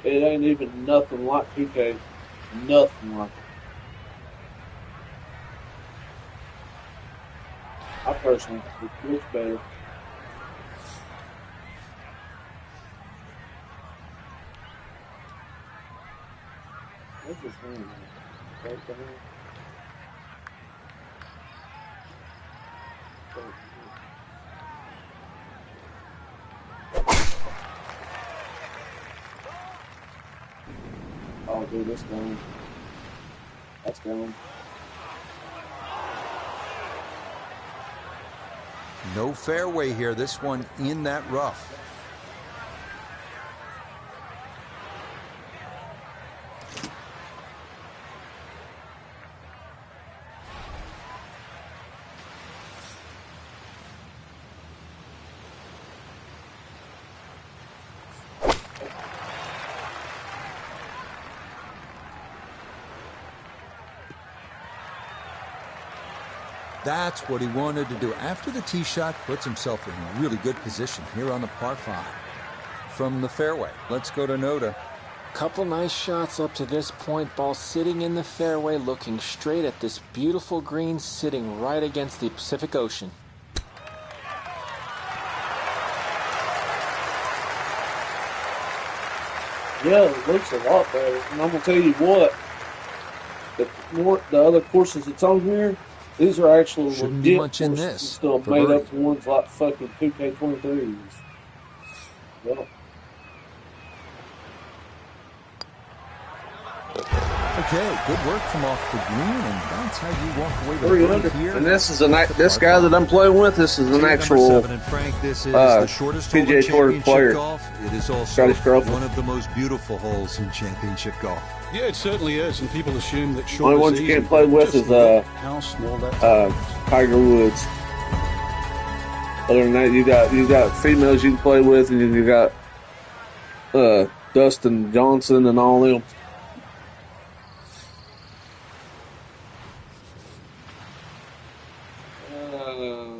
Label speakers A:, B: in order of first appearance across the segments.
A: It ain't even nothing like 2K. Nothing like it. I personally think it looks better. What's his name? Right behind. Oh, dude, that's gone. That's gone.
B: No fairway here. This one in that rough. That's what he wanted to do. After the tee shot, puts himself in a really good position here on the par 5. From the fairway, let's go to Noda.
C: Couple nice shots up to this point. Ball sitting in the fairway, looking straight at this beautiful green, sitting right against the Pacific Ocean.
A: Yeah, it looks a lot better. And I'm gonna tell you what, the other courses that's on here, these are actual
B: Shouldn't be
A: legit
B: much in
A: courses
B: this
A: instead of
B: for
A: made
B: birdie.
A: up ones like fucking 2K23s. Yep.
B: Okay, good work from off the green, and that's how you walk away with
A: 300.
B: birdie here.
A: And this is this guy that I'm playing with. This is an actual
B: And Frank, this is the shortest hole in
A: PGA Tour
B: championship
A: player.
B: golf. It is also
A: Scotty Schroeder.
B: one of the most beautiful holes in championship golf.
D: Yeah, it certainly is, and people assume that
A: Only ones you can't play with is
D: how small that
A: Tiger Woods. Other than that, you got females you can play with, and you got Dustin Johnson and all them.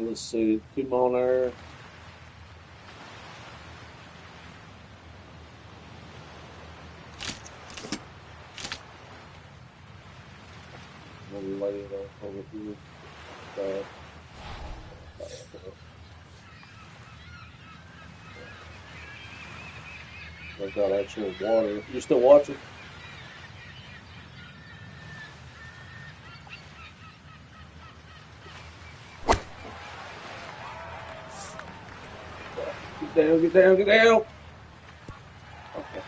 A: Let's see, come on there. Lay it over here. I've got actual water. You still watching? Get down, get down, get down. Okay.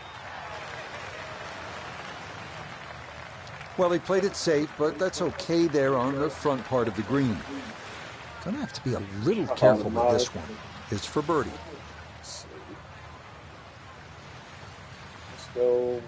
B: Well, he played it safe, but that's okay there on the front part of the green. Gonna have to be a little careful with this one. It's for birdie.
A: Let's go.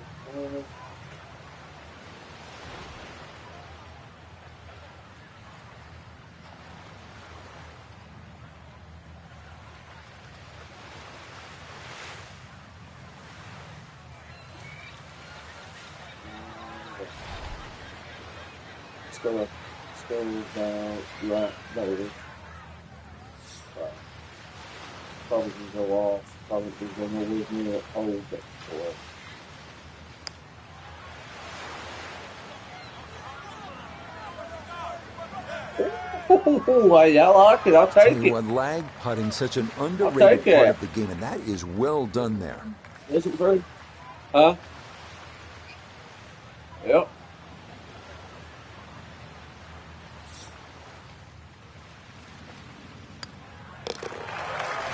A: Let's go about right there. Right. Probably can go off. Probably can go nowhere near that hole that before. Oh, I like it. I'll take
B: Tell
A: it.
B: you what, lag putting such an underrated part of the game, and that is well done there.
A: Is it very? Huh? Yep.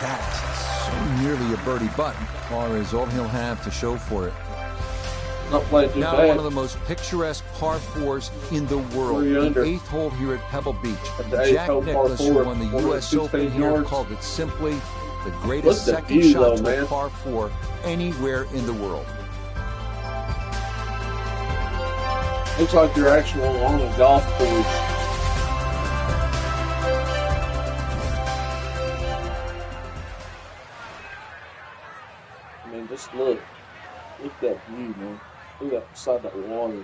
B: That's so nearly a birdie, but par is all he'll have to show for it.
A: Not playing too
B: Now
A: bad.
B: one of the most picturesque par 4s in the world. The 8th hole here at Pebble Beach. Jack Nicklaus, who won the U.S. Open here, called it simply the greatest second shot to a par 4 anywhere in the world.
A: Looks like you're actually on a golf course. I mean, just look. Look at that view, man. Look at beside that water.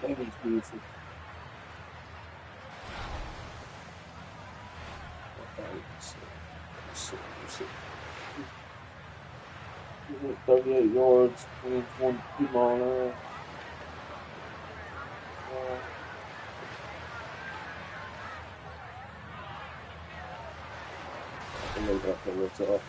A: That is beautiful. Okay, let's see. 38 yards, 22 mile an hour. And they got the what's up.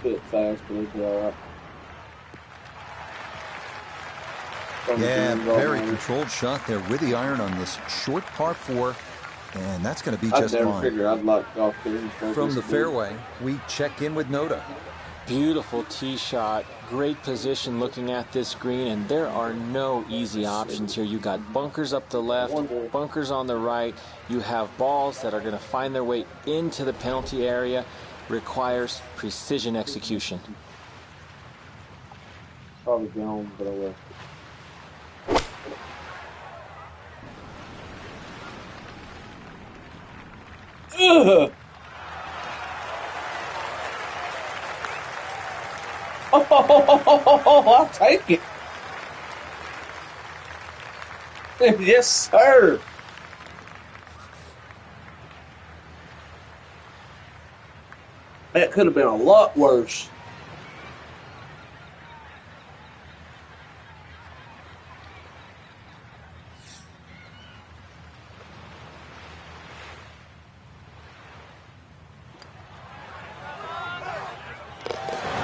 A: Bit fast, but it'll be alright.
B: Yeah, very controlled shot there with the iron on this short par 4, and that's going to be just fine.
A: I never figured I'd like golf games.
B: From the fairway, we check in with Nota.
C: Beautiful tee shot, great position looking at this green, and there are no easy options here. You got bunkers up the left, bunkers on the right. You have balls that are going to find their way into the penalty area. Requires precision execution.
A: Probably gone, but I will. Ugh. Oh, I'll take it. Yes, sir. That could have been a lot worse.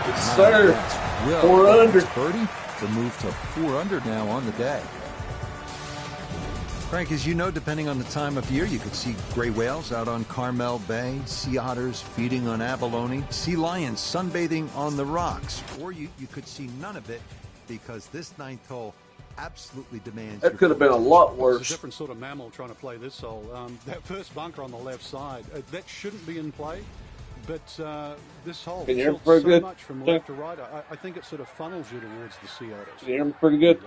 A: Yes, sir.
B: Well,
A: 4 under.
B: Birdie to move to 4 under now on the day. Frank, as you know, depending on the time of year, you could see gray whales out on Carmel Bay, sea otters feeding on abalone, sea lions sunbathing on the rocks, or you could see none of it because this 9th hole absolutely demands.
A: That could have been a lot worse.
D: It's a different sort of mammal trying to play this hole. That first bunker on the left side, that shouldn't be in play. But this hole tilts so
A: good?
D: Much from left to right. I think it sort of funnels you towards the sea otters.
A: Can you hear me pretty good?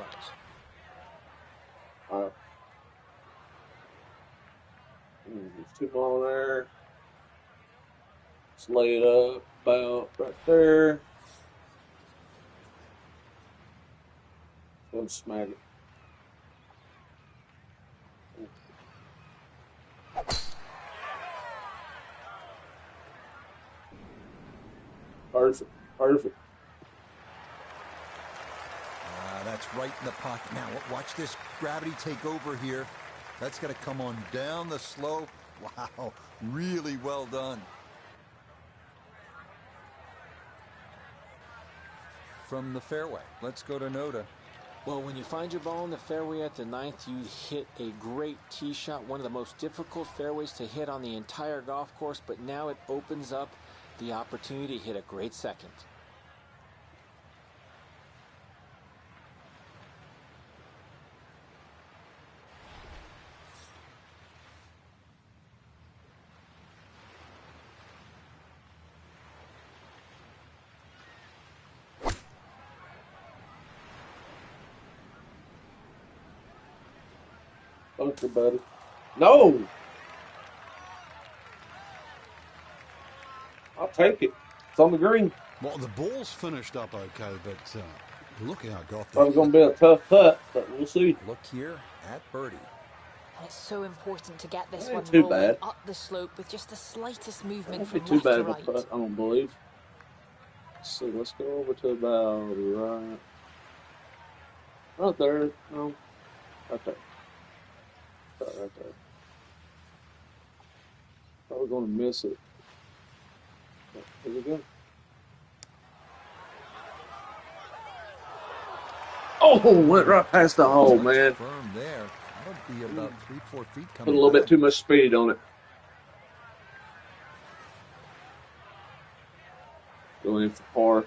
A: There's 2 ball there. Let's lay it up, about right there. Go smack it. Perfect. Perfect.
B: That's right in the pocket. Now, watch this gravity take over here. That's going to come on down the slope. Wow, really well done. From the fairway, let's go to Nota.
C: Well, when you find your ball in the fairway at the 9th, you hit a great tee shot, one of the most difficult fairways to hit on the entire golf course, but now it opens up the opportunity to hit a great second.
A: Bunker, buddy. No! I'll take it. It's on the green.
D: Well, the ball's finished up okay, but look how got
A: Probably going to be a tough putt, but we'll see.
B: Look here at birdie.
E: It's so important to get this one
A: too
E: rolling
A: bad.
E: up the slope with just the slightest movement
A: Won't be
E: from
A: too
E: left
A: bad
E: to
A: of a
E: right.
A: putt, I don't believe. Let's see. Let's go over to about right. Right there. No. Right there. Right there. Probably going to miss it. Here we go. Oh, went right past the hole, man.
B: Firm there. That'll be about 3-4 feet coming.
A: Put a little bit too much speed on it. Going in for par.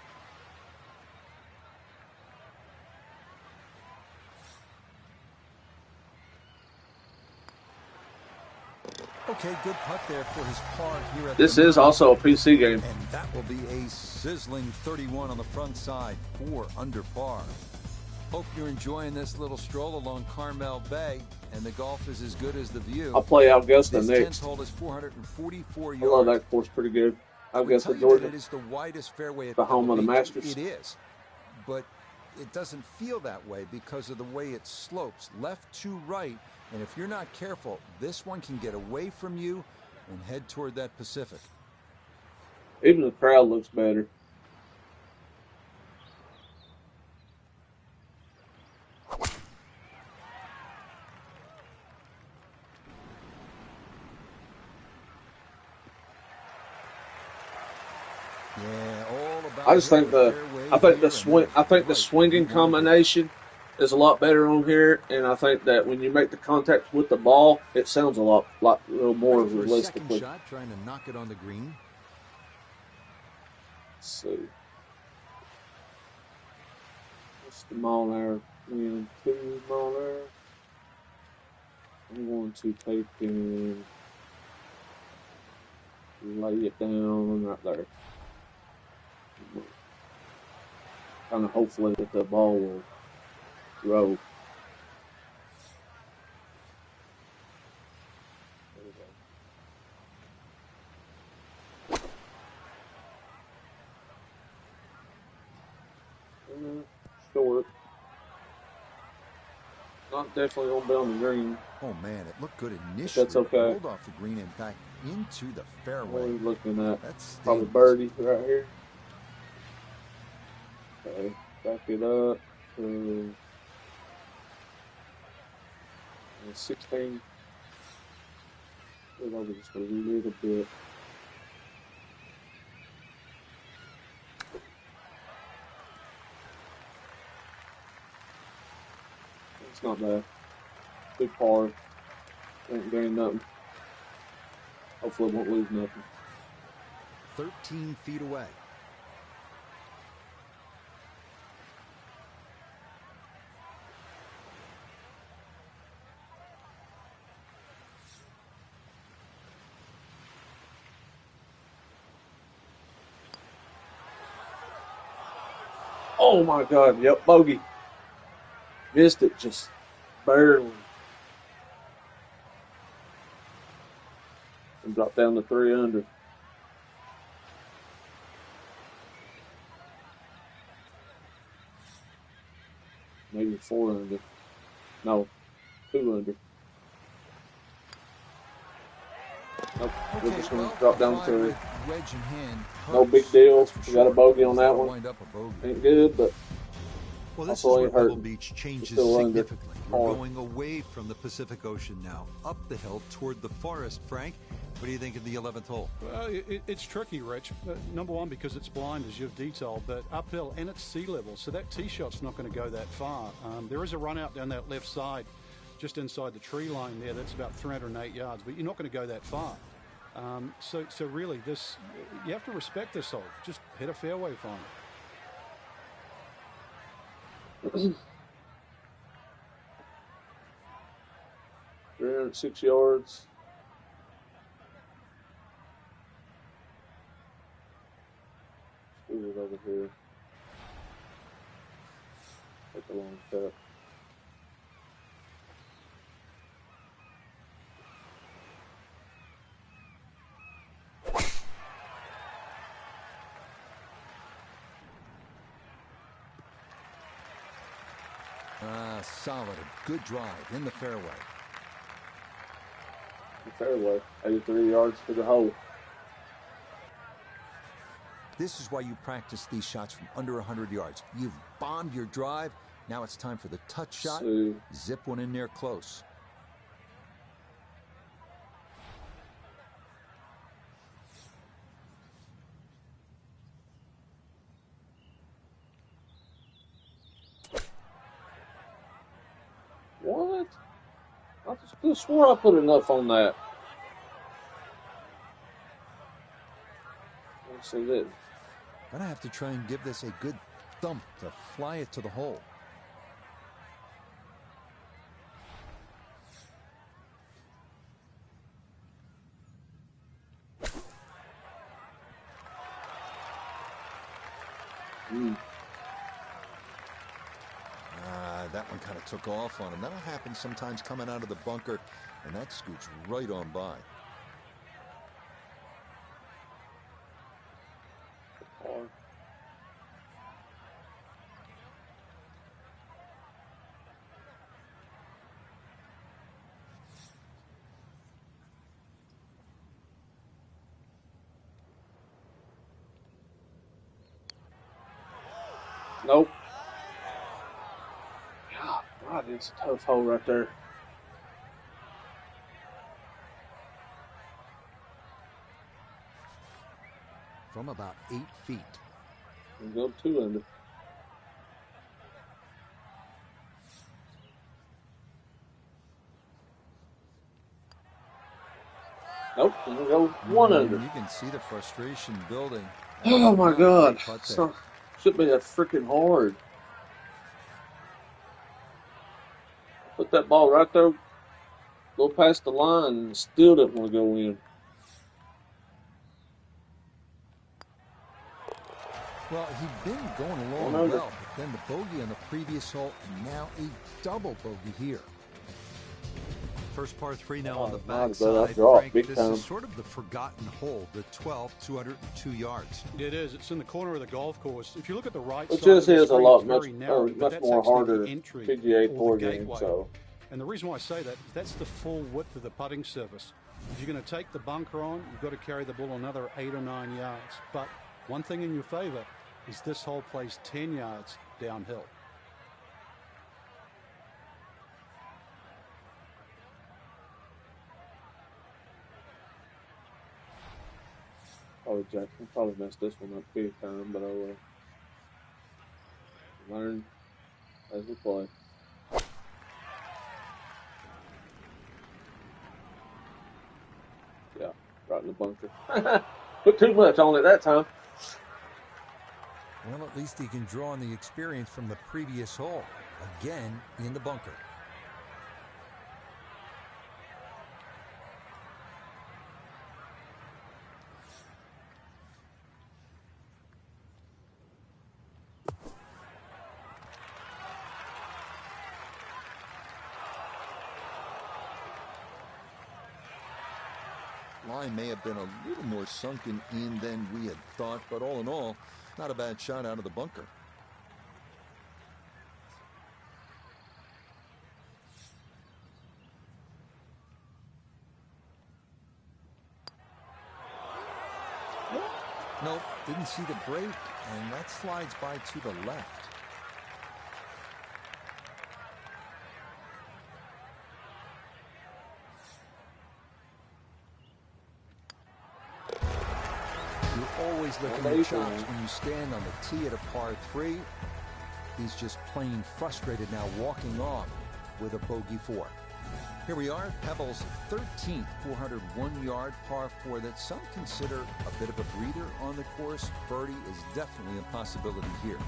B: Okay, good putt there for his par here at
A: This is also a PC game.
B: And that will be a sizzling 31 on the front side, 4 under par. Hope you're enjoying this little stroll along Carmel Bay, and the golf is as good as the view.
A: I'll play Augusta
B: this
A: next.
B: 10th hole is 444 yards.
A: I love that course pretty good. Augusta, Georgia.
B: It is the widest fairway at
A: the home of the Masters.
B: It is, but it doesn't feel that way because of the way it slopes left to right. And if you're not careful, this one can get away from you and head toward that Pacific.
A: Even the crowd looks better.
B: Yeah, all about
A: I just think the swinging combination is a lot better on here, and I think that when you make the contact with the ball, it sounds a little more realistically.
B: Shot, trying to knock it on the green.
A: Let's see. What's the mile an hour wind? 2 mile an hour. I'm going to take and lay it down right there. Kind of hopefully that the ball will roll. Short. Not definitely gonna be on the green.
B: Oh man, it looked good initially.
A: That's okay.
B: Rolled off the green and back into the fairway.
A: What are you looking at?
B: That's
A: probably birdie right here. Okay, back it up to 16. Put it over just a little bit. It's not bad. Good par. Ain't gained nothing. Hopefully, it won't lose nothing.
B: 13 feet away.
A: Oh my God! Yep, bogey. Missed it just barely. And dropped down to 3 under. Maybe 4 under. No, 2 under. Nope, we're just going to drop down to 3.
B: Wedge in hand.
A: No big deal. We got a bogey on that one. Ain't good, but
B: well, this is where Pebble Beach changes significantly. We're going away from the Pacific Ocean now, up the hill toward the forest. Frank, what do you think of the 11th hole?
D: Well, it's tricky, Rich. Number one, because it's blind, as you've detailed, but uphill and it's sea level, so that tee shot's not going to go that far. There is a run out down that left side, just inside the tree line there. That's about 308 yards, but you're not going to go that far. So really, you have to respect this hole. Just hit a fairway find.
A: 306 yards. Squeeze it over here. Take a long step.
B: Solid, a good drive in the fairway.
A: The fairway, 83 yards to the hole.
B: This is why you practice these shots from under 100 yards. You've bombed your drive. Now it's time for the touch shot. Zip one in there close.
A: What? I just swore I put enough on that. Let's see this.
B: Gonna have to try and give this a good thump to fly it to the hole. That one kind of took off on him. That'll happen sometimes coming out of the bunker, and that scoots right on by.
A: Nope. God, it's a tough hole right there.
B: From about 8 feet.
A: And go 2 under. Nope, and go 1 under.
B: You can see the frustration building.
A: Oh my God. Should be a freaking hard. Put that ball right there, go past the line, and still didn't want to go in.
B: Well, he'd been going along well, but then the bogey on the previous hole, and now a double bogey here. First par 3 now on the backside. Frank, this is sort of the forgotten hole, the 12, 202 yards.
D: It is. It's in the corner of the golf course. If you look at the right
A: side,
D: it just
A: is a lot
D: much
A: more harder PGA Tour game. So,
D: and the reason why I say that is that's the full width of the putting surface. If you're going to take the bunker on, you've got to carry the ball another 8 or 9 yards. But one thing in your favor is this hole plays 10 yards downhill.
A: Probably messed this one up big time, but I'll learn as we play. Yeah, right in the bunker. Put too much on it that time.
B: Well, at least he can draw on the experience from the previous hole. Again, in the bunker. Line may have been a little more sunken in than we had thought, but all in all, not a bad shot out of the bunker. Nope, didn't see the break, and that slides by to the left. You're always looking at chops when you stand on the tee at a par 3. He's just plain frustrated now, walking off with a bogey 4. Here we are, Pebbles' 13th 401-yard par 4 that some consider a bit of a breather on the course. Birdie is definitely a possibility here.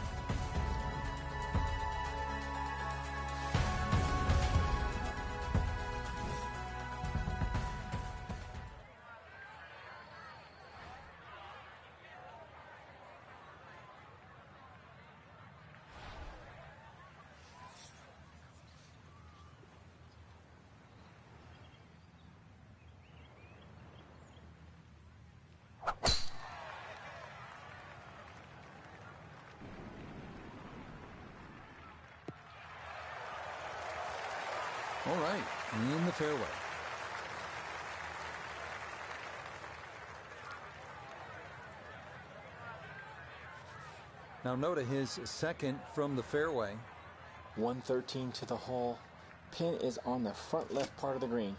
B: All right, in the fairway. Now Notah his second from the fairway.
C: 113 to the hole. Pin is on the front left part of the green.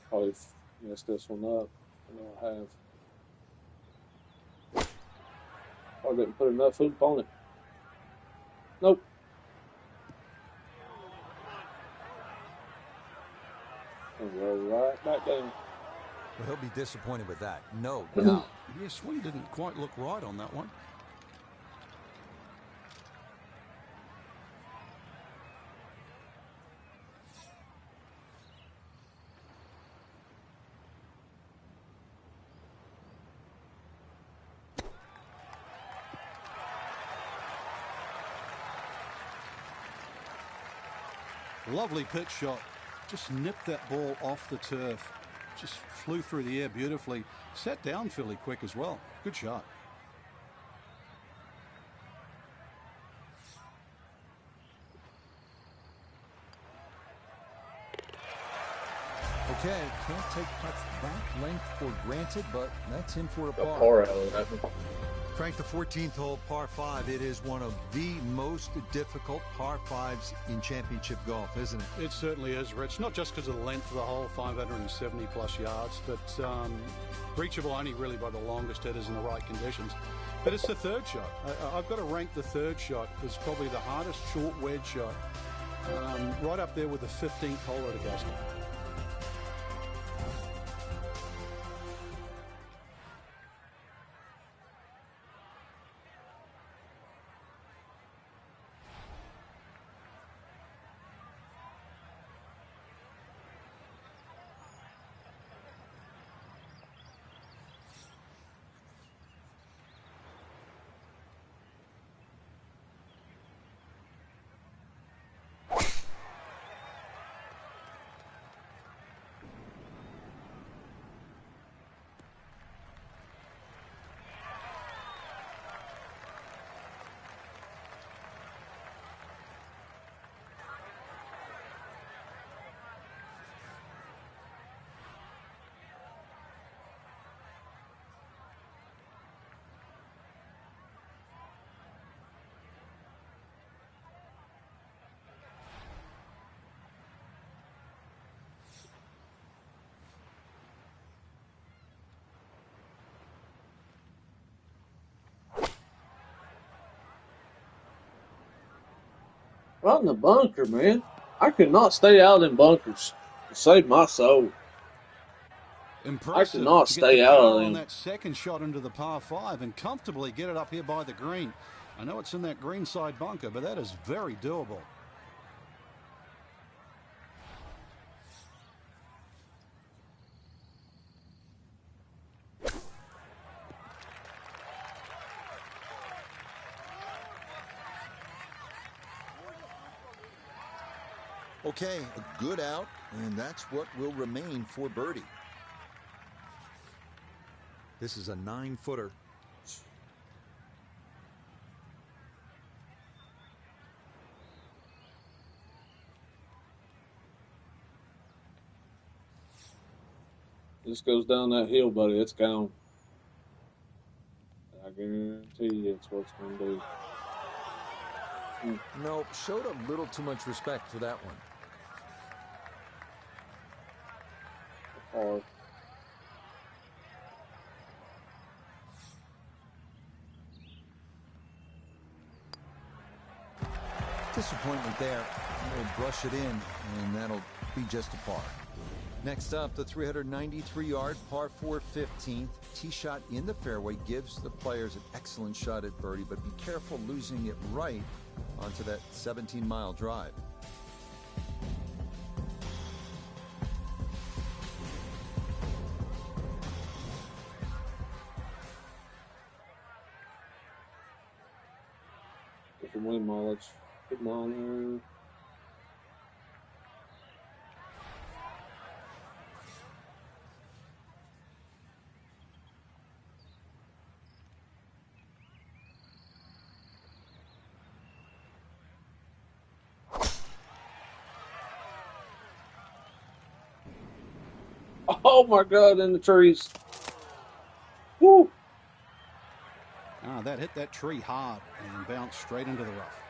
A: Probably messed this one up. I have. I didn't put enough hoop on it. Nope. And roll right back down.
B: Well, he'll be disappointed with that. No doubt.
D: Yeah, swing didn't quite look right on that one. Lovely pitch shot. Just nipped that ball off the turf. Just flew through the air beautifully. Sat down fairly quick as well. Good shot.
B: Okay, can't take putts that length for granted, but that's in for a par.
A: Par out of that.
F: Frank, the 14th hole, par 5, it is one of the most difficult par 5s in championship golf, isn't it?
D: It certainly is, Rich. Not just because of the length of the hole, 570 plus yards, but reachable only really by the longest hitters in the right conditions. But it's the third shot. I've got to rank the third shot as probably the hardest short wedge shot, right up there with the 15th hole at Augusta.
A: Right in the bunker, man. I could not stay out in bunkers to save my soul.
D: Impressive.
A: I could not
D: to
A: stay
D: get the
A: out
D: power
A: of them.
D: on that second shot into the par 5 and comfortably get it up here by the green. I know it's in that green side bunker, but that is very doable.
B: Okay, a good out, and that's what will remain for birdie.
F: This is a 9-footer.
A: This goes down that hill, buddy. It's gone. I guarantee you it's what's going to do.
B: No, showed a little too much respect for that one.
A: Hard.
B: Disappointment there. We'll brush it in, and that'll be just a par. Next up, the 393-yard par 4 15th. Tee shot in the fairway gives the players an excellent shot at birdie, but be careful losing it right onto that 17-mile drive.
A: Get some wind mileage. Come on there. Oh my God, in the trees. Woo!
D: That hit that tree hard and bounced straight into the rough.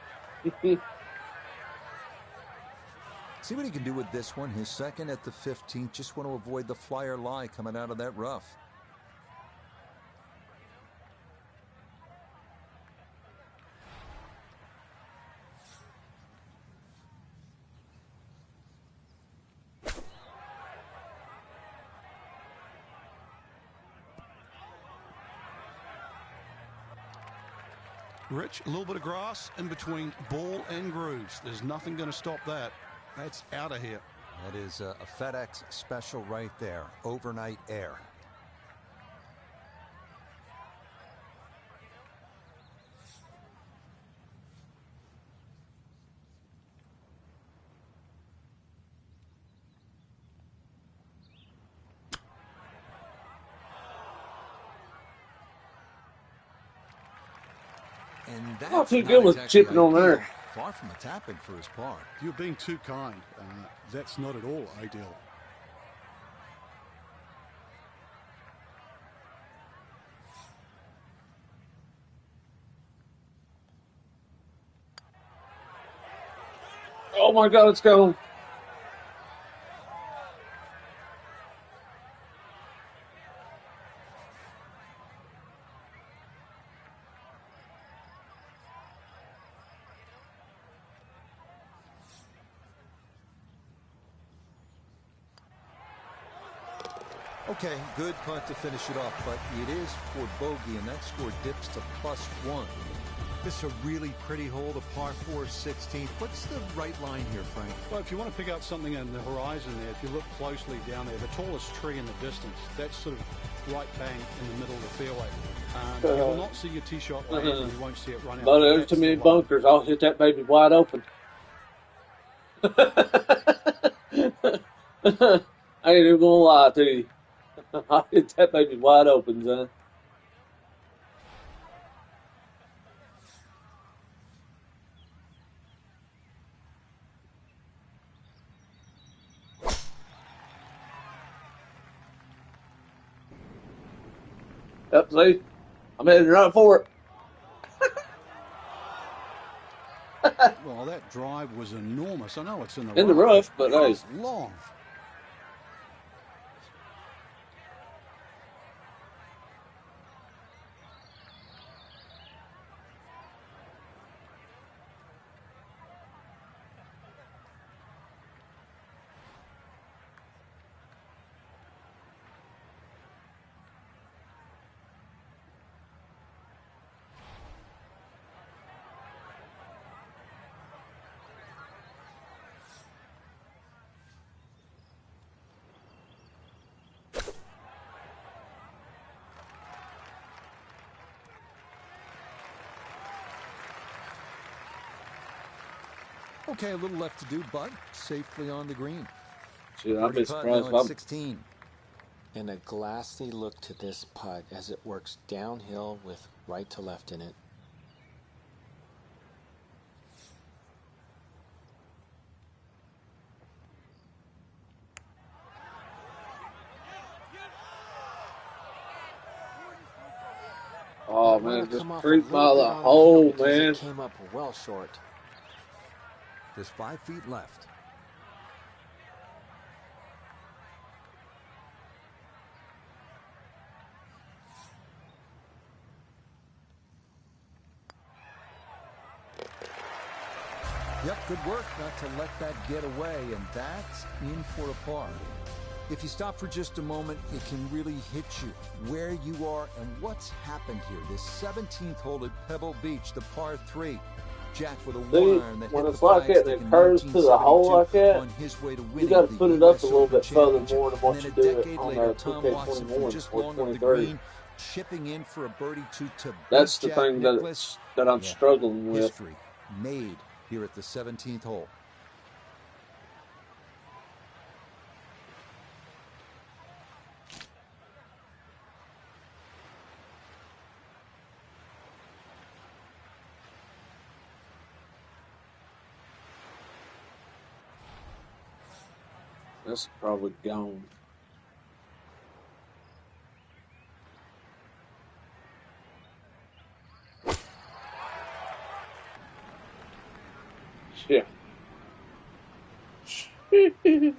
B: See what he can do with this one. His second at the 15th. Just want to avoid the flyer lie coming out of that rough.
D: Rich, a little bit of grass in between ball and grooves. There's nothing going to stop that. That's out of here.
F: That is a FedEx special right there. Overnight air.
B: And that's
A: Not too good with
B: exactly
A: chipping on there.
B: Far from a tap-in for his par.
D: You're being too kind. That's not at all ideal.
A: Oh my God, it's going.
F: Okay, good punt to finish it off, but it is for bogey, and that score dips to +1. This is a really pretty hole, the par 4 16th. What's the right line here, Frank?
D: Well, if you want to pick out something in the horizon there, if you look closely down there, the tallest tree in the distance, that's sort of right bang in the middle of the fairway. You will not see your tee shot land, and you won't see it run out.
A: But there's too many bunkers. I'll hit that baby wide open. I ain't even gonna lie to you. I'll hit that baby wide open, son. Yep, see? I'm heading right for it.
D: Well, that drive was enormous. I know it's in
A: the rough, but hey.
D: It's long.
B: Okay, a little left to do, but safely on the green.
A: Shit, I'd be surprised if I'm
B: 16.
C: And a glassy look to this putt as it works downhill with right to left in it.
A: Oh man, just creeped by the hole, man.
C: It came up well short.
B: Just 5 feet left. Yep, good work not to let that get away, and that's in for a par. If you stop for just a moment, it can really hit you where you are and what's happened here. This 17th hole at Pebble Beach, the par 3. Jack with a one-iron that
A: when
B: hit
A: it's
B: the
A: like that, it curves to the hole like that,
B: on his way to
A: you got to put it up a little bit further more than what you do on
B: later,
A: the
B: Tom
A: 2K21
B: from just
A: or
B: long on the
A: 23.
B: green, chipping in for a birdie to
A: That's the
B: Jack
A: thing
B: Nicklaus.
A: that I'm struggling with.
B: History made here at the 17th hole.
A: That's probably gone. Yeah. Didn't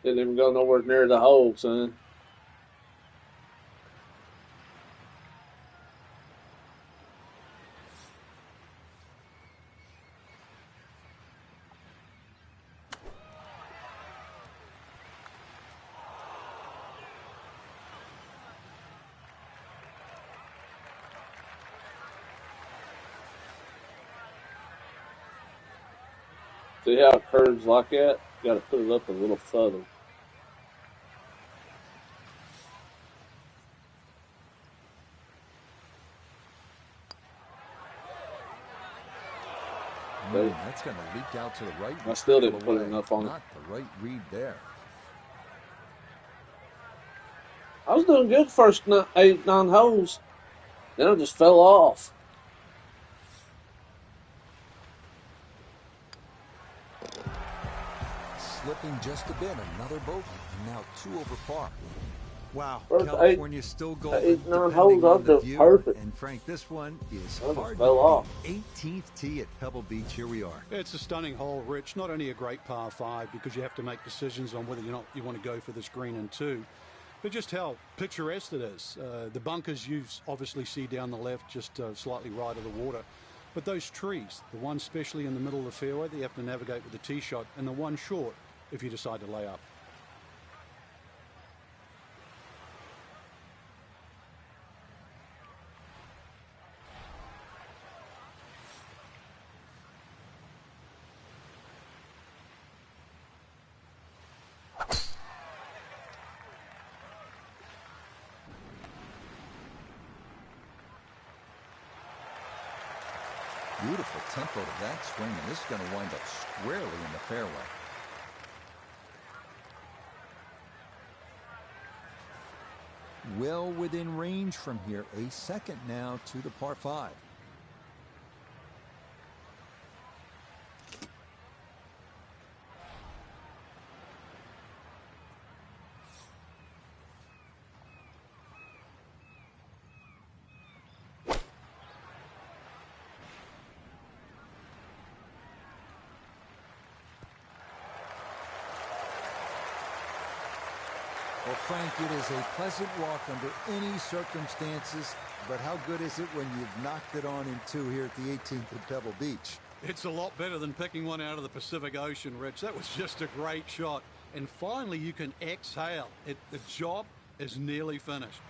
A: even go nowhere near the hole, son. See how it curves like that? You got to put it up a little further.
B: That's going to leak out to the right.
A: I still didn't put enough on it.
B: Not the right read there.
A: I was doing good first 8, 9 holes. Then I just fell off.
B: Slipping just a bit, another bogey, and now 2 over par.
F: Wow,
A: First
F: California's still golden,
A: 8-9 holes
F: on
A: up
F: the
A: to
F: view.
A: perfect.
F: And Frank, this one is
A: That
F: hard
A: fell
F: to
A: off.
F: beat. 18th tee at Pebble Beach. Here we are.
D: It's a stunning hole, Rich. Not only a great par 5 because you have to make decisions on whether or not you want to go for this green in 2, but just how picturesque it is. The bunkers you obviously see down the left, just slightly right of the water. But those trees, the one especially in the middle of the fairway that you have to navigate with the tee shot, and the one short if you decide to lay up.
B: Beautiful tempo to that swing, and this is going to wind up squarely in the fairway. Well within range from here. A second now to the par 5. Well, Frank, it is a pleasant walk under any circumstances, but how good is it when you've knocked it on in 2 here at the 18th at Pebble Beach?
D: It's a lot better than picking one out of the Pacific Ocean, Rich. That was just a great shot. And finally, you can exhale. The job is nearly finished.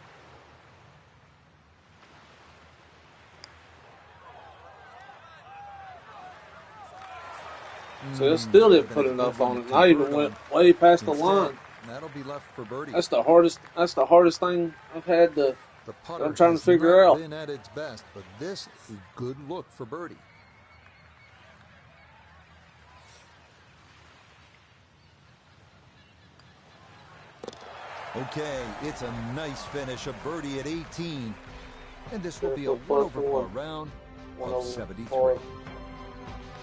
A: So it still didn't put enough on it. And I even went way past the line.
B: That'll be left for birdie.
A: That's the hardest thing I've had to.
B: The putter
A: I'm trying to
B: has
A: figure
B: not
A: out.
B: been at its best, but this is a good look for birdie. Okay, it's a nice finish, a birdie at 18. And this will be a 1 over par round of 73.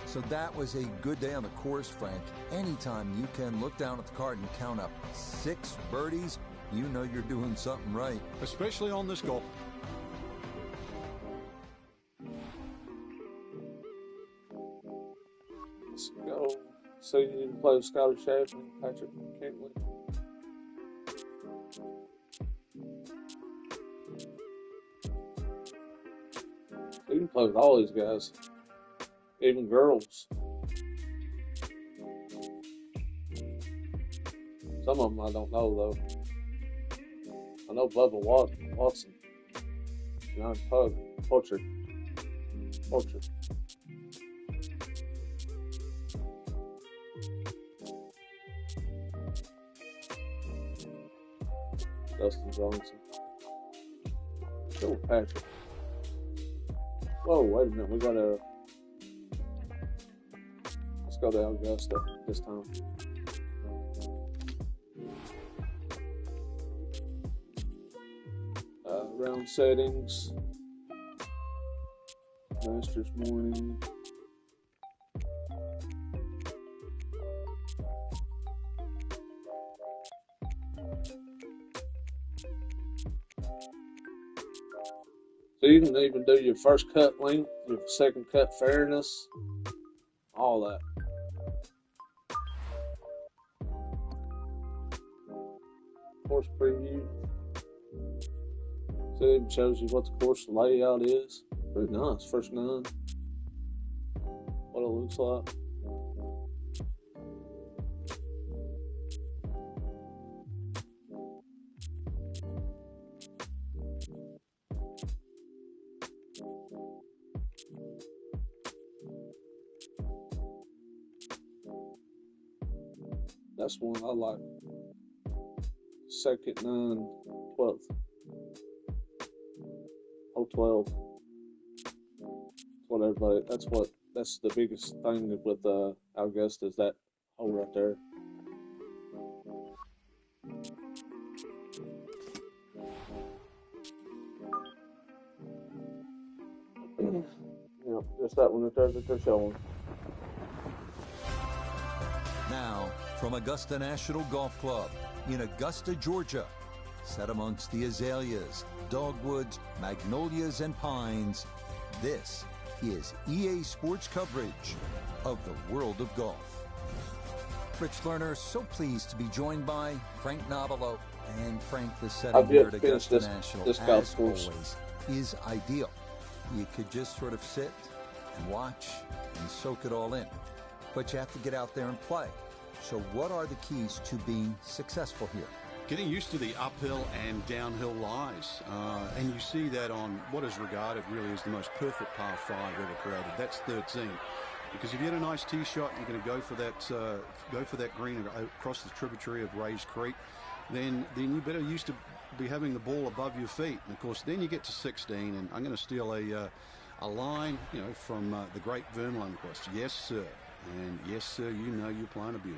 B: So that was a good day on the course, Frank. Anytime you can look down at the card and count up 6 birdies, you know you're doing something right.
D: Especially on this golf.
A: Let's go. So you didn't play with Scotty Shadman, Patrick Kinkley. You can play with all these guys, even girls. Some of them I don't know though. I know Bubba Watson. Not Poultry. Dustin Johnson. Still Patrick. Whoa, wait a minute. We gotta. Let's go to Augusta this time. Round settings. Masters morning. So you can even do your first cut length, your second cut fairness, all that. Course preview. So it even shows you what the course layout is. Pretty nice. First 9. What it looks like. That's one I like. Second 9, 12th. Oh, 12. What everybody. That's the biggest thing with Augusta is that hole right there. Yep, just that one right there that they're showing.
B: Now, from Augusta National Golf Club in Augusta, Georgia,
F: set amongst the azaleas, dogwoods, magnolias, and pines. This is EA Sports coverage of the world of golf. Rich Lerner, so pleased to be joined by Frank Nobilo. And Frank, the setting here at Augusta National, as always, is ideal. You could just sort of sit and watch and soak it all in. But you have to get out there and play. So what are the keys to being successful here?
D: Getting used to the uphill and downhill lies. And you see that on what is regarded really as the most perfect par 5 ever created. That's 13. Because if you hit a nice tee shot, you're going to go for that green across the tributary of Rays Creek. Then you better used to be having the ball above your feet. And of course, then you get to 16, and I'm going to steal a line, from the great Vern Lundquist. Yes, sir. And yes, sir, you're playing a beauty.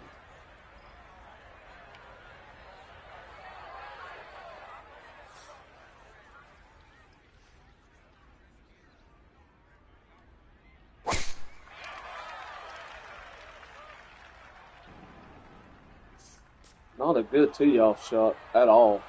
A: Not a good tee-off shot at all.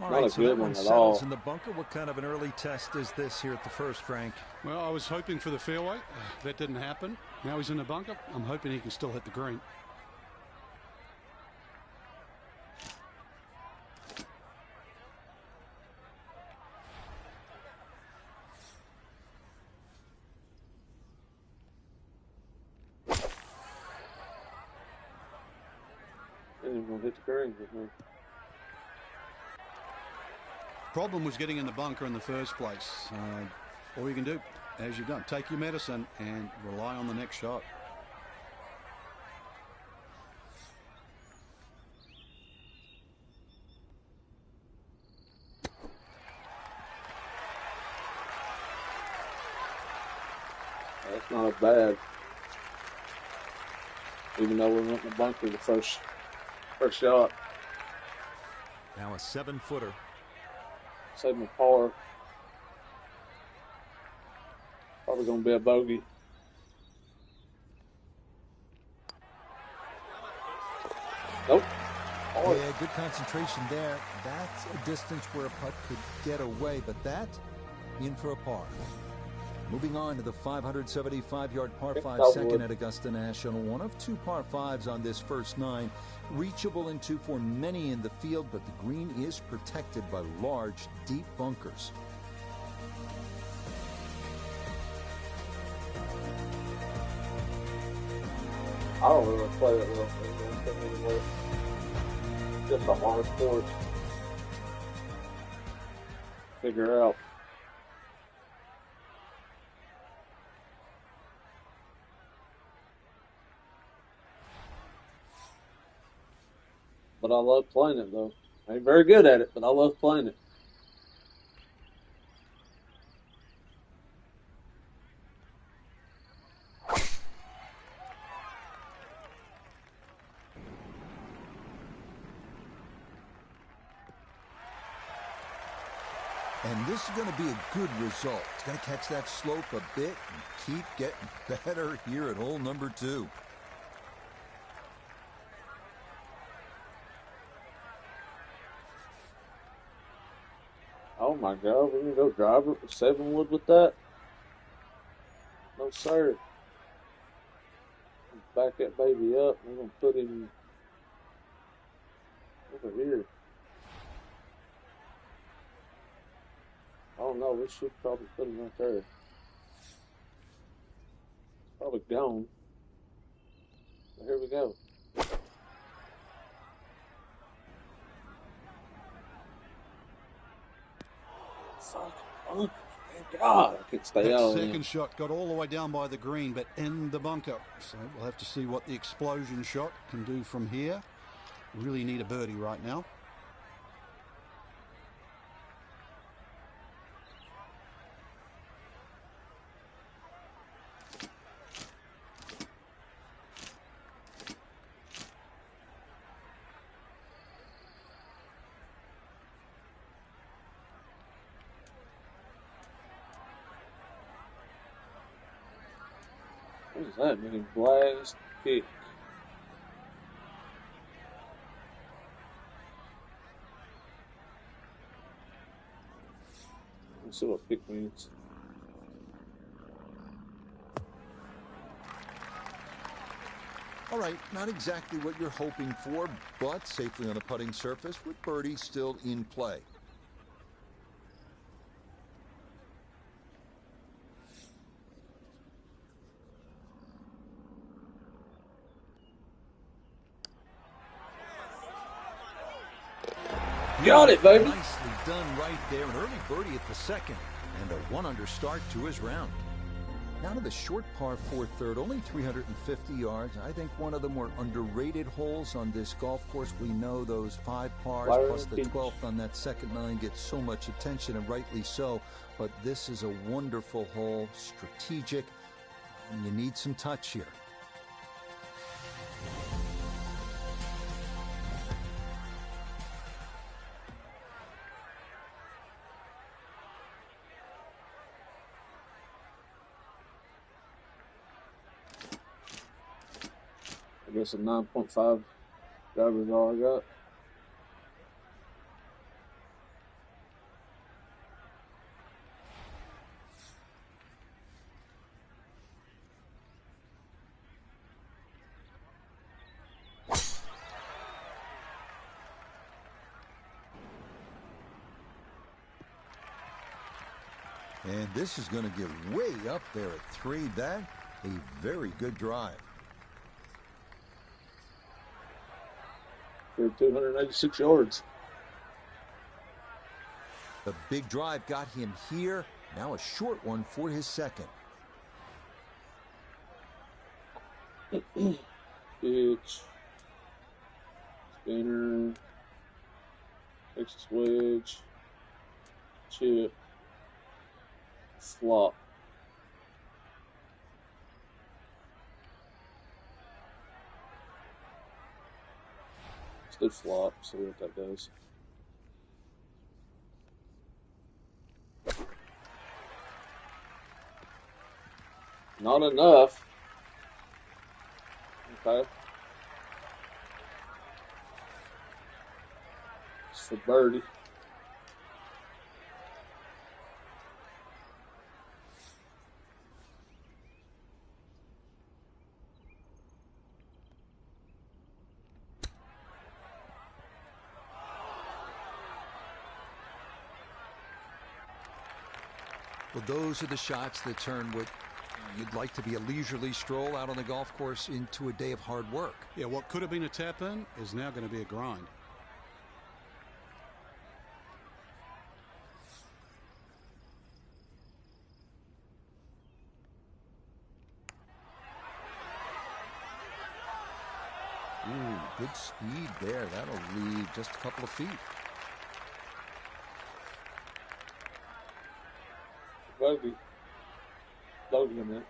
F: All right, so that one settles in the bunker. What kind of an early test is this here at the first, Frank?
D: Well, I was hoping for the fairway. That didn't happen. Now he's in the bunker. I'm hoping he can still hit the green.
A: Gonna hit the green.
D: Problem was getting in the bunker in the first place. All you can do, as you've done, take your medicine and rely on the next shot.
A: That's not bad. Even though we went in the bunker the first shot.
F: Now a 7-footer.
A: 7 par. Probably going to be a bogey. Nope.
F: Yeah, good concentration there. That's a distance where a putt could get away, but that in for a par. Moving on to the 575-yard par 5 second at Augusta National. One of 2 par 5s on this first 9. Reachable into for many in the field, but the green is protected by large, deep bunkers.
A: I don't really play it real anymore. Just a hard sport. Figure out. But I love playing it, though. I ain't very good at it, but I love playing it.
F: And this is going to be a good result. It's going to catch that slope a bit and keep getting better here at hole number 2.
A: Oh my God, we're going to go driver with 7 wood with that? No, sir. Back that baby up. We're going to put him over here. Oh no, we should probably put him right there. Probably gone. But here we go. Oh, thank God, I could stay out.
D: That second shot got all the way down by the green, but in the bunker. So we'll have to see what the explosion shot can do from here. Really need a birdie right now.
A: What does that mean? Blast kick. see what pick means.
F: All right, not exactly what you're hoping for, but safely on the putting surface with birdie still in play.
A: Got it, baby.
F: Nicely done right there. An early birdie at the second, and a 1-under start to his round. Now to the short par 4 third, only 350 yards. I think one of the more underrated holes on this golf course. We know those 5 pars plus the 12th on that second 9 get so much attention, and rightly so. But this is a wonderful hole, strategic, and you need some touch here.
A: I guess a 9.5 driver is all I got.
F: And this is going to get way up there at 3. That a very good drive.
A: 286 yards.
F: The big drive got him here. Now a short one for his second.
A: Pitch. Spinner. Texas wedge. Chip. Flop. Did flop, see what that does. Not enough. Okay. It's for birdie.
F: Well, those are the shots that turn what you'd like to be a leisurely stroll out on the golf course into a day of hard work.
D: Yeah, what could have been a tap-in is now going to be a grind.
F: Ooh, good speed there. That'll leave just a couple of feet.
A: Bogey. Bogey in there.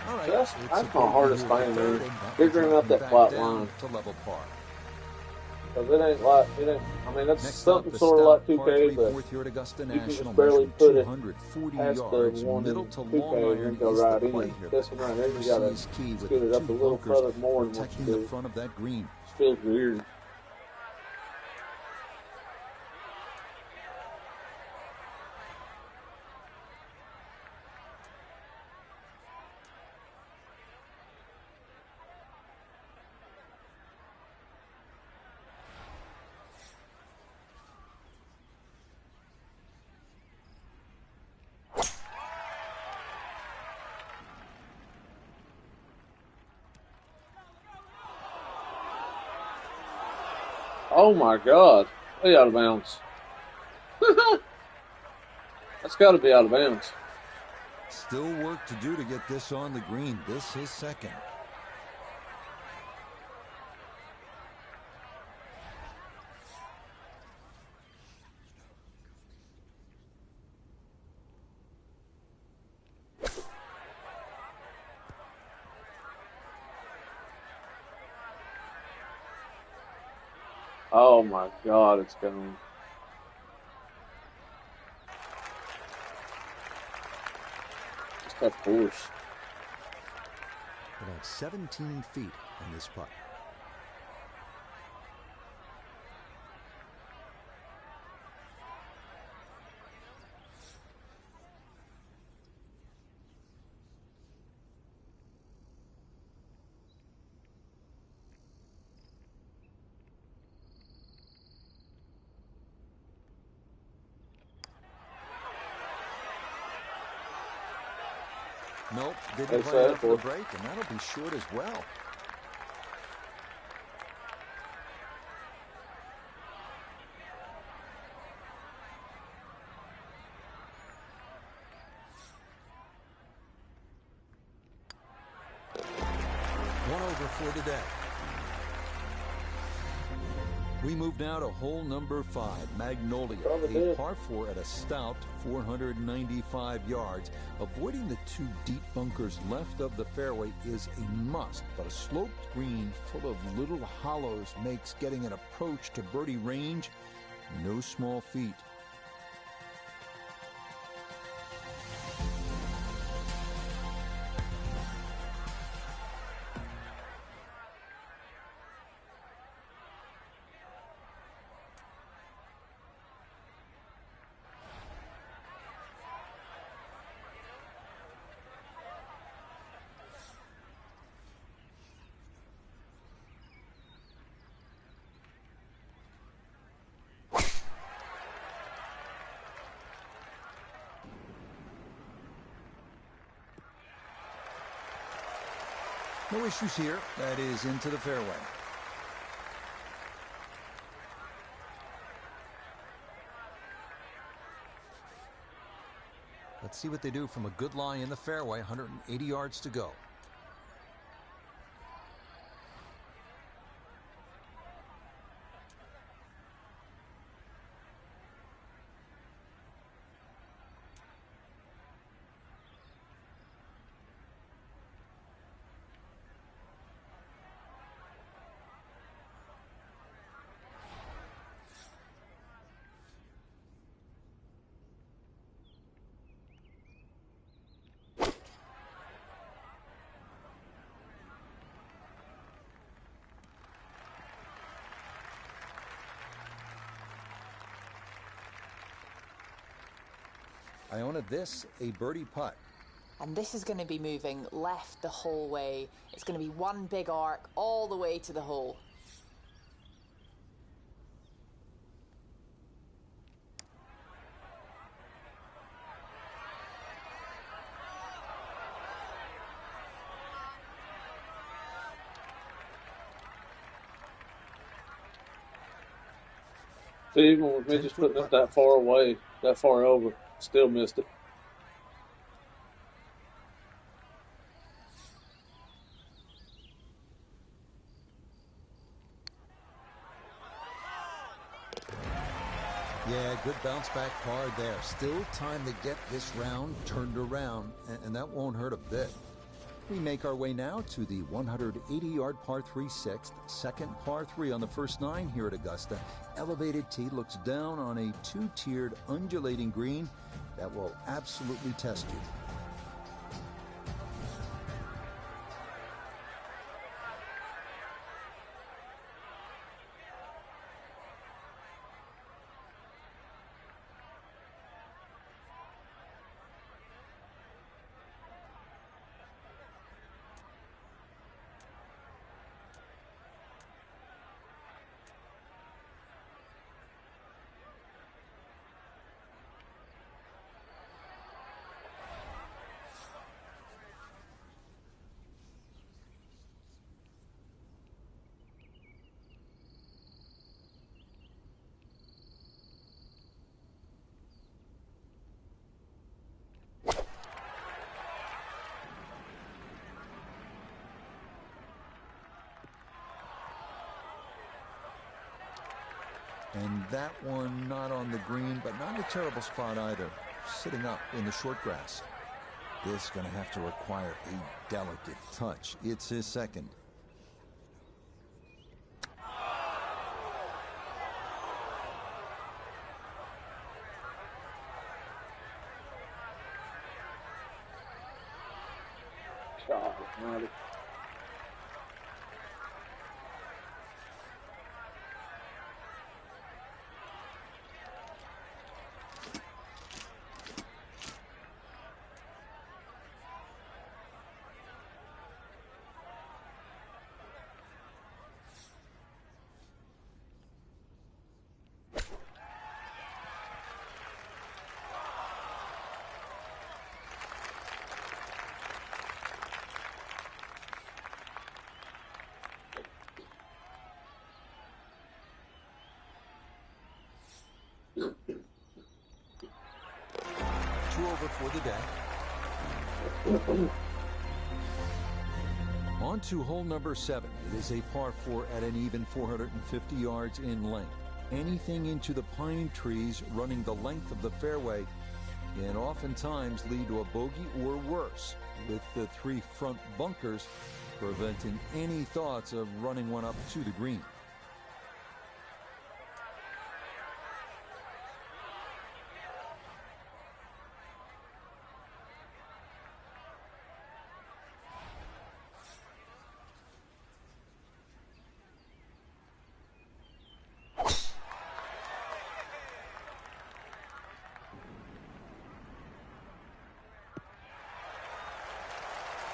F: All right.
A: That's my hardest thing, man. Figuring out that flat line.
F: To level par.
A: Because it ain't like, I mean, that's something sort of like 2K, but you can just barely put it past the one in 2K and go right in. This one right here, you gotta scoot it up a little further more than what you do.
F: The front of that green.
A: It feels weird. Oh my God, way out of bounds. That's got to be out of bounds.
F: Still work to do to get this on the green. This is second.
A: Oh my God, it's going. It's tough course.
F: About 17 feet on this putt. Nope, didn't play enough for the break, and that'll be short as well. One over for today. We move now to hole number 5, Magnolia, a par 4 at a stout 495 yards. Avoiding the 2 deep bunkers left of the fairway is a must, but a sloped green full of little hollows makes getting an approach to birdie range no small feat. No issues here. That is into the fairway. Let's see what they do from a good lie in the fairway. 180 yards to go. Iona, this a birdie putt.
E: And this is going to be moving left the whole way. It's going to be one big arc all the way to the hole.
A: See, even with me just putting it that far away, that far over, still missed it.
F: Yeah, good bounce back par there. Still time to get this round turned around, and that won't hurt a bit. We make our way now to the 180-yard par 3 sixth, second par 3 on the first 9 here at Augusta. Elevated tee looks down on a 2-tiered undulating green that will absolutely test you. And that one not on the green, but not a terrible spot either. Sitting up in the short grass. This going to have to require a delicate touch. It's his second. 2 over for the day. On to hole number 7. It is a par 4 at an even 450 yards in length. Anything into the pine trees running the length of the fairway can oftentimes lead to a bogey or worse, with the 3 front bunkers preventing any thoughts of running one up to the green.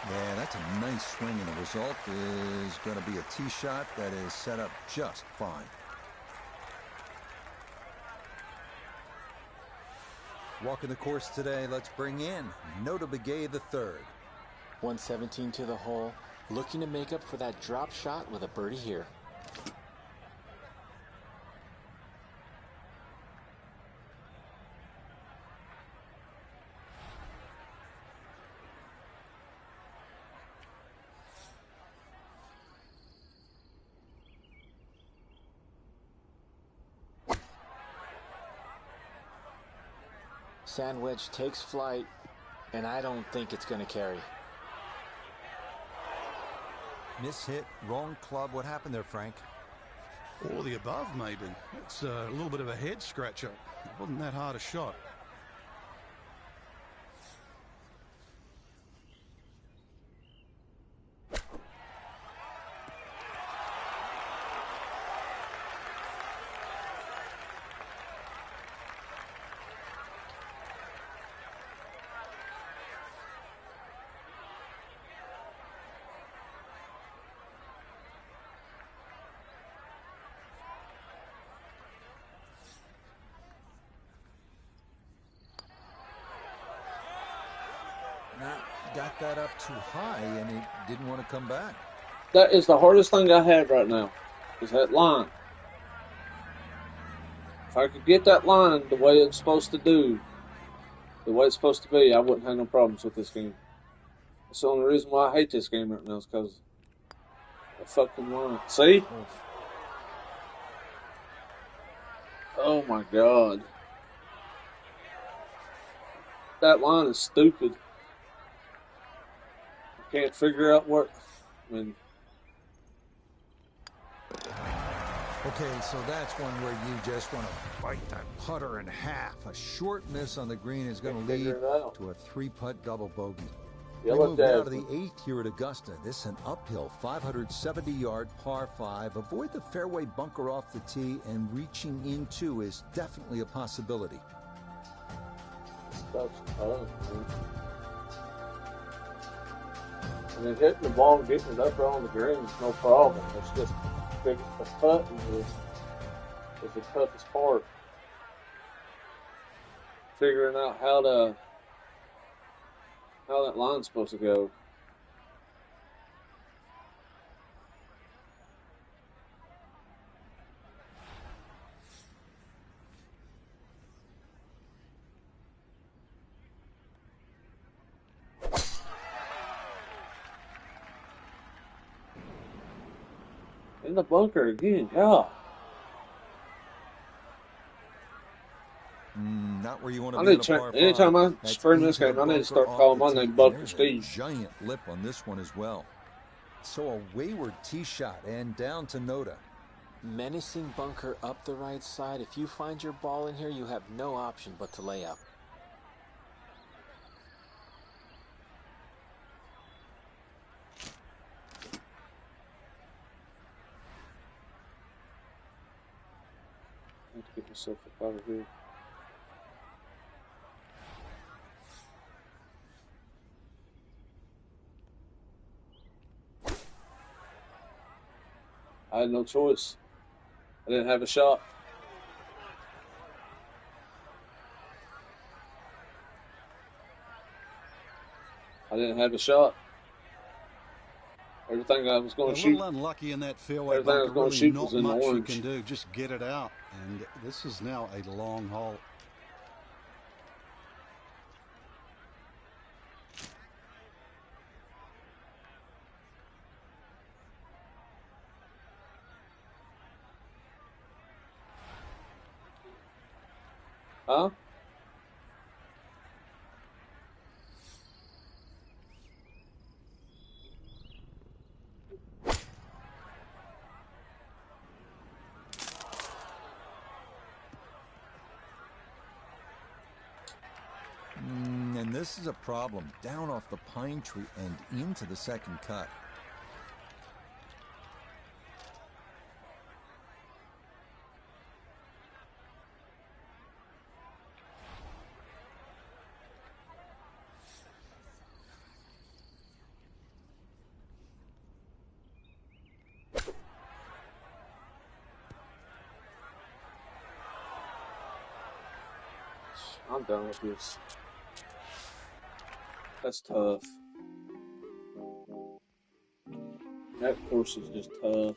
F: Yeah, that's a nice swing, and the result is going to be a tee shot that is set up just fine. Walking the course today, let's bring in Notah Begay III.
C: 117 to the hole, looking to make up for that drop shot with a birdie here. Sand wedge takes flight, and I don't think it's going to carry.
F: Mishit, wrong club. What happened there, Frank?
D: Or the above, maybe. It's a little bit of a head scratcher. It wasn't that hard a shot.
F: Got that up too high, and it didn't want to come back.
A: That is the hardest thing I have right now, is that line. If I could get that line the way it's supposed to do, the way it's supposed to be, I wouldn't have no problems with this game. That's the only reason why I hate this game right now is because the fucking line. See? Oh my God. That line is stupid. Can't figure out what. I mean.
F: Okay, so that's one where you just want to bite that putter in half. A short miss on the green is going to lead to a 3-putt double bogey. We move now to the 8th here at Augusta. This is an uphill 570-yard par 5. Avoid the fairway bunker off the tee, and reaching into is definitely a possibility.
A: That's tough, man. I mean, hitting the ball and getting it up on the green is no problem. It's just the putting is the toughest part. Figuring out how that line's supposed to go. In the bunker again, yeah.
F: Not where you want to be.
A: Anytime I spring this game, I need to start calling my name Bunker Steve.
F: Giant lip on this one as well. So a wayward tee shot and down to Notah.
C: Menacing bunker up the right side. If you find your ball in here, you have no option but to lay up.
A: I need to get myself up out of here. I had no choice. I didn't have a shot. Everything I was going to shoot.
D: A little unlucky in that fairway. Everything I was going to shoot was in the orange. You can do, just get it out. And this is now a long hole.
A: Huh?
F: And this is a problem. Down off the pine tree and into the second cut.
A: I'm done with this. That's tough. That course is just tough.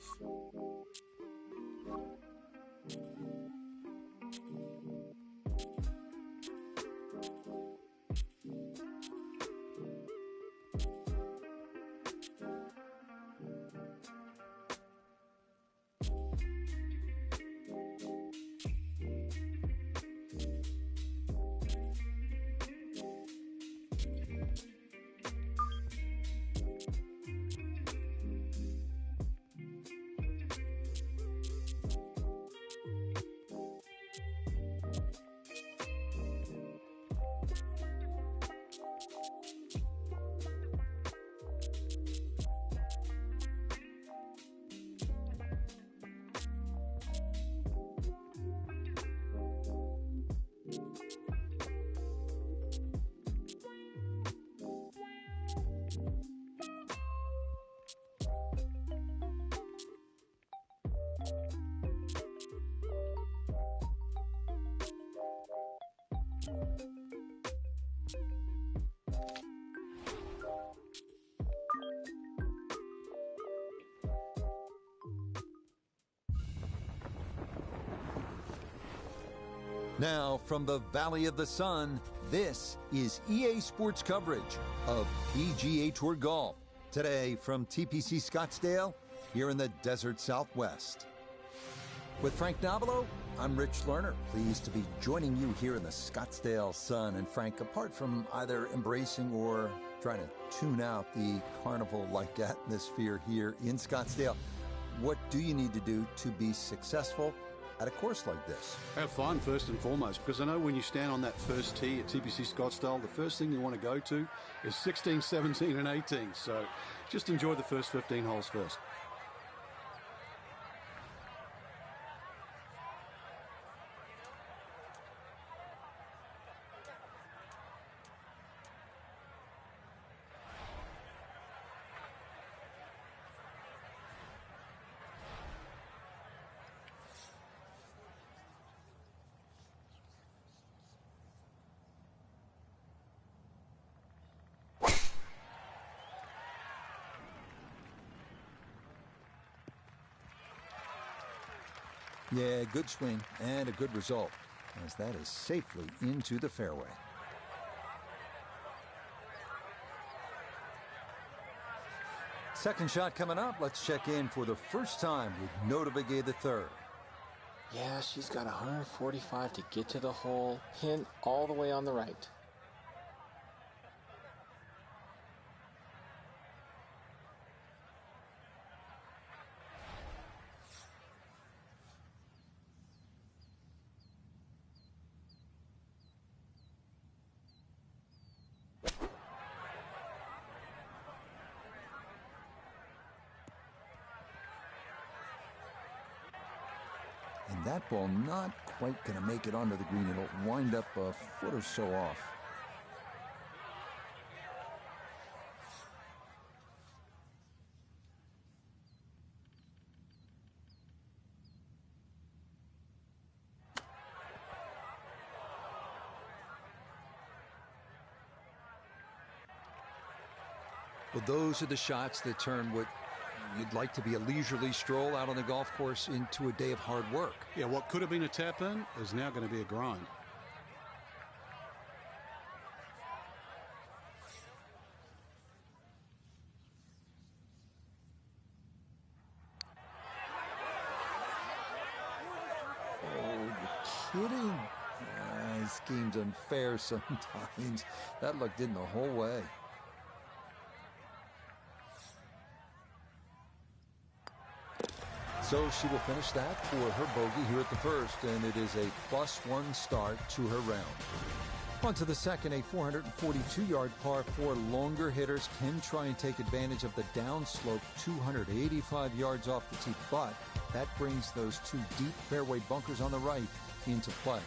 F: Now, from the Valley of the Sun, this is EA Sports coverage of PGA Tour Golf. Today from TPC Scottsdale, here in the desert Southwest. With Frank Nobilo, I'm Rich Lerner, pleased to be joining you here in the Scottsdale sun. And Frank, apart from either embracing or trying to tune out the carnival-like atmosphere here in Scottsdale, what do you need to do to be successful at a course like this?
D: Have fun first and foremost, because I know when you stand on that first tee at TPC Scottsdale, the first thing you want to go to is 16, 17, and 18. So just enjoy the first 15 holes first.
F: Yeah, good swing and a good result, as that is safely into the fairway. Second shot coming up. Let's check in for the first time with Notah Begay III.
C: Yeah, she's got 145 to get to the hole, pin all the way on the right.
F: And that ball not quite going to make it onto the green. It'll wind up a foot or so off. Well, those are the shots that turn what you'd like to be a leisurely stroll out on the golf course into a day of hard work.
D: Yeah, what could have been a tap-in is now going to be a grind.
F: Oh, you're kidding. scheme's unfair sometimes. That looked in the whole way. So she will finish that for her bogey here at the first, and it is a +1 start to her round. On to the second, a 442-yard par 4. Longer hitters can try and take advantage of the downslope, 285 yards off the tee, but that brings those two deep fairway bunkers on the right into play.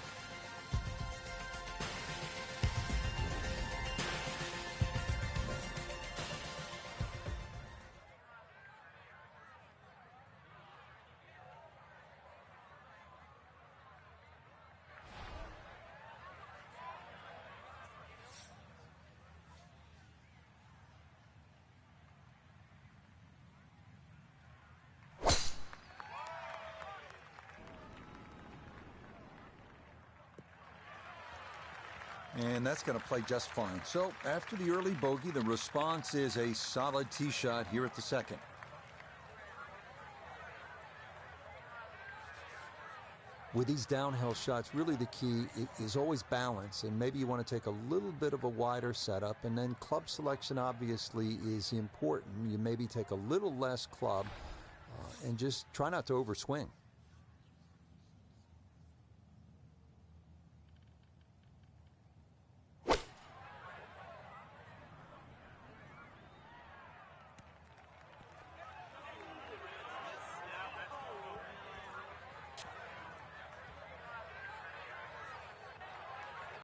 F: And that's going to play just fine. So after the early bogey, the response is a solid tee shot here at the second. With these downhill shots, really the key is always balance, and maybe you want to take a little bit of a wider setup, and then club selection obviously is important. You maybe take a little less club and just try not to overswing.